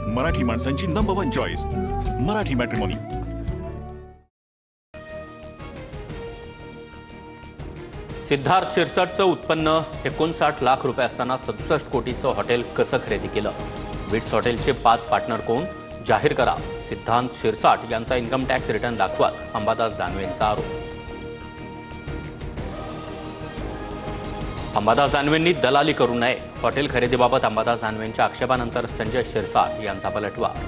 मराठी माणसांची number 1 choice Marathi matrimony. Siddharth शिरसाटचं उत्पन्न 59 लाख रुपये असताना 67 कोटीचं हॉटेल कसं खरेदी केलं? विट्स हॉटेलचे 5 पार्टनर कोण? जाहीर करा। सिद्धार्थ शिरसाट यांचा इन्कम टॅक्स रिटर्न दाखवा, अंबादास दानवेंचा आरोप। अंबादास दानवेंनी दलाली करू नये, हॉटेल खरेदीबाबत अंबादास दानवेंच्या आक्षेपानंतर संजय शिरसाट यांचा पलटवार।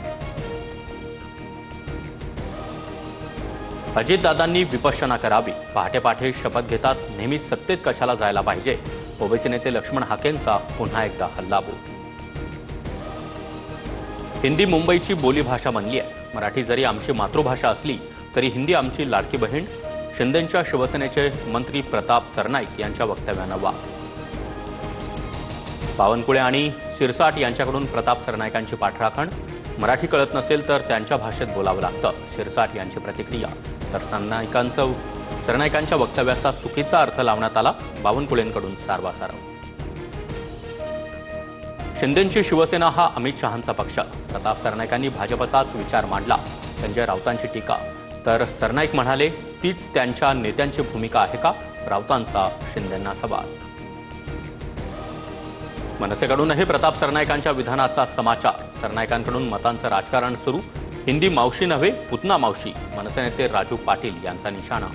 अजितदादांनी विपश्यना करावी, पहाटे पहाटे शपथ घेतात, नेहमीच सत्तेत कशाला जायला पाहिजे? ओबीसी नेते लक्ष्मण हाकेंचा पुन्हा एकदा हल्लाबोल। हिंदी मुंबईची बोलीभाषा बनली आहे। मराठी जरी आमची मातृभाषा असली तरी हिंदी आमची लाडकी बहीण। शिंदेंच्या शिवसेनेचे मंत्री प्रताप सरनाईक यांच्या वक्तव्यानं वाद। बावनकुळे आणि शिरसाट यांच्याकडून प्रताप सरनाईकांची पाठराखण। मराठी कळत नसेल तर त्यांच्या भाषेत बोलावं लागतं, शिरसाट यांची प्रतिक्रिया। तर सरनाईकांच्या वक्तव्याचा चुकीचा अर्थ लावण्यात आला, बावनकुळेंकडून सारवासारव। शिंदेंची शिवसेना हा अमित शहांचा पक्ष, प्रताप सरनाईकांनी भाजपचाच विचार मांडला, संजय राऊतांची टीका। तर सरनाईक म्हणाले, तीच त्यांच्या नेत्यांची भूमिका आहे का? राऊतांचा शिंदेंना सवाल। मनसेकडूनही प्रताप सरनाईकांच्या विधानाचा समाचार। सरनाईकांकडून मतांचं राजकारण सुरू। हिंदी मावशी नव्हे, पुतना मावशी, मनसे नेते राजू पाटील यांचा निशाणा।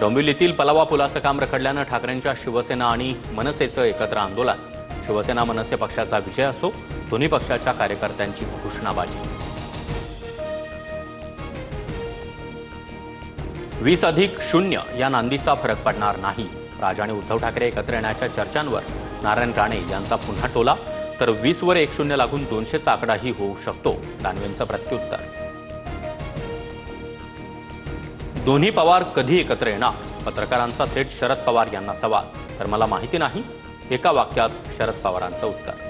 डोंबिवलीतील पलावा पुलाचं काम रखडल्यानं ठाकरेंच्या शिवसेना आणि मनसेचं एकत्र आंदोलन। शिवसेना मनसे पक्षाचा विजय असो, दोन्ही पक्षाच्या कार्यकर्त्यांची घोषणाबाजी। 20+0 या नांदीचा फरक पडणार नाही। राज आणि उद्धव ठाकरे एकत्र येण्याच्या चर्चांवर नारायण राणे यांचा पुन्हा टोला। तर 20वर 1-0 लागून 200चा आकडाही होऊ शकतो, दानवेंचं प्रत्युत्तर। दोन्ही पवार कधी एकत्र येणार? पत्रकारांचा थेट शरद पवार यांना सवाल। तर मला माहिती नाही, एका वाक्यात शरद पवारांचं उत्तर।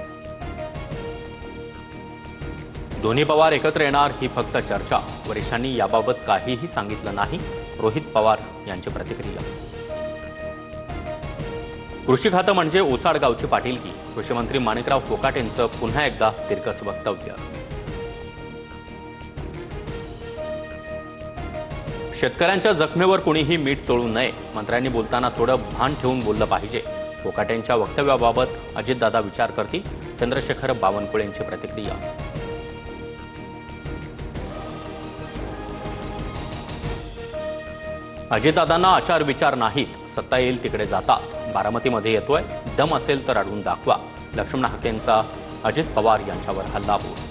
दोन्ही पवार एकत्र येणार ही फक्त चर्चा, वरिष्ठांनी याबाबत काहीही सांगितलं नाही, रोहित पवार यांची प्रतिक्रिया। कृषी खातं म्हणजे ओसाडगावची पाटीलकी, कृषी मंत्री माणिकराव कोकाटेंचं पुन्हा एकदा तिरकस वक्तव्य। शेतकऱ्यांच्या जखमेवर कोणीही मीठ चोळू नये, मंत्र्यांनी बोलताना थोडं भान ठेवून बोललं पाहिजे। कोकाटेंच्या वक्तव्याबाबत अजितदादा विचार करतील, चंद्रशेखर बावनकुळेंची प्रतिक्रिया। अजितदादांना आचार विचार नाहीत, सत्ता येईल तिकडे जातात। बारामतीमध्ये येतोय, दम असेल तर अडवून दाखवा, लक्ष्मण हाकेंचा अजित पवार यांच्यावर हल्लाबोल।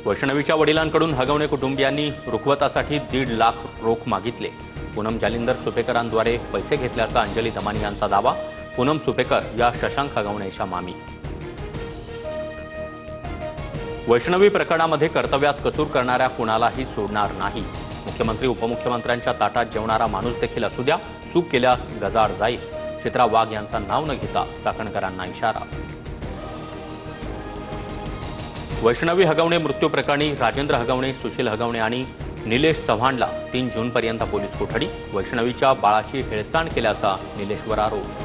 वैष्णवीच्या वडिलांकडून हगवणे कुटुंबियांनी रुखवतासाठी 1.5 लाख रोख मागितले। पूनम जालिंदर सुपेकरांद्वारे पैसे घेतल्याचा अंजली दमानी यांचा दावा। पूनम सुपेकर या शशांक हगवणेच्या मामी। वैष्णवी प्रकरणामध्ये कर्तव्यात कसूर करणाऱ्या कुणालाही सोडणार नाही। मुख्यमंत्री उपमुख्यमंत्र्यांच्या ताटात जेवणारा माणूस देखील असू द्या, चूक केल्यास गजाड जाईल। चित्रा वाघ यांचा नाव न घेता चाकणकरांना इशारा। वैष्णवी हगवणे मृत्यू प्रकरणी राजेंद्र हगवणे, सुशील हगवणे आणि निलेश चव्हाणला 3 जूनपर्यंत पोलीस कोठडी। वैष्णवीच्या बाळाची हेळसांड केल्याचा निलेशवर आरोप।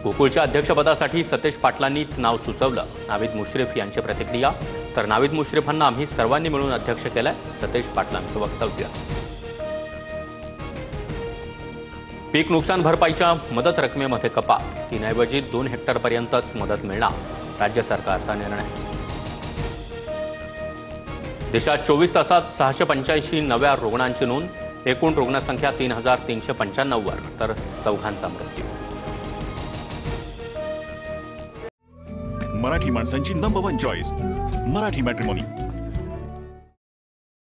गोकुळच्या अध्यक्षपदासाठी सतेज पाटलांनीच नाव सुचवलं, नावीद मुश्रीफ यांची प्रतिक्रिया। तर नावीद मुश्रीफांना आम्ही सर्वांनी मिळून अध्यक्ष केलंय, सतेज पाटलांचं वक्तव्य। पीक नुकसान भरपाईच्या मदत रकमेमध्ये कपात, 3 ऐवजी 2 हेक्टरपर्यंतच मदत मिळणार, राज्य सरकारचा निर्णय। देशात 24 तासात 685 नव्या रुग्णांची नोंद, एकूण रुग्णसंख्या 3395 वर, तर 4 मृत्यू। मराठी माणसांची नंबर 1 चॉईस मराठी मॅट्रिमोनी।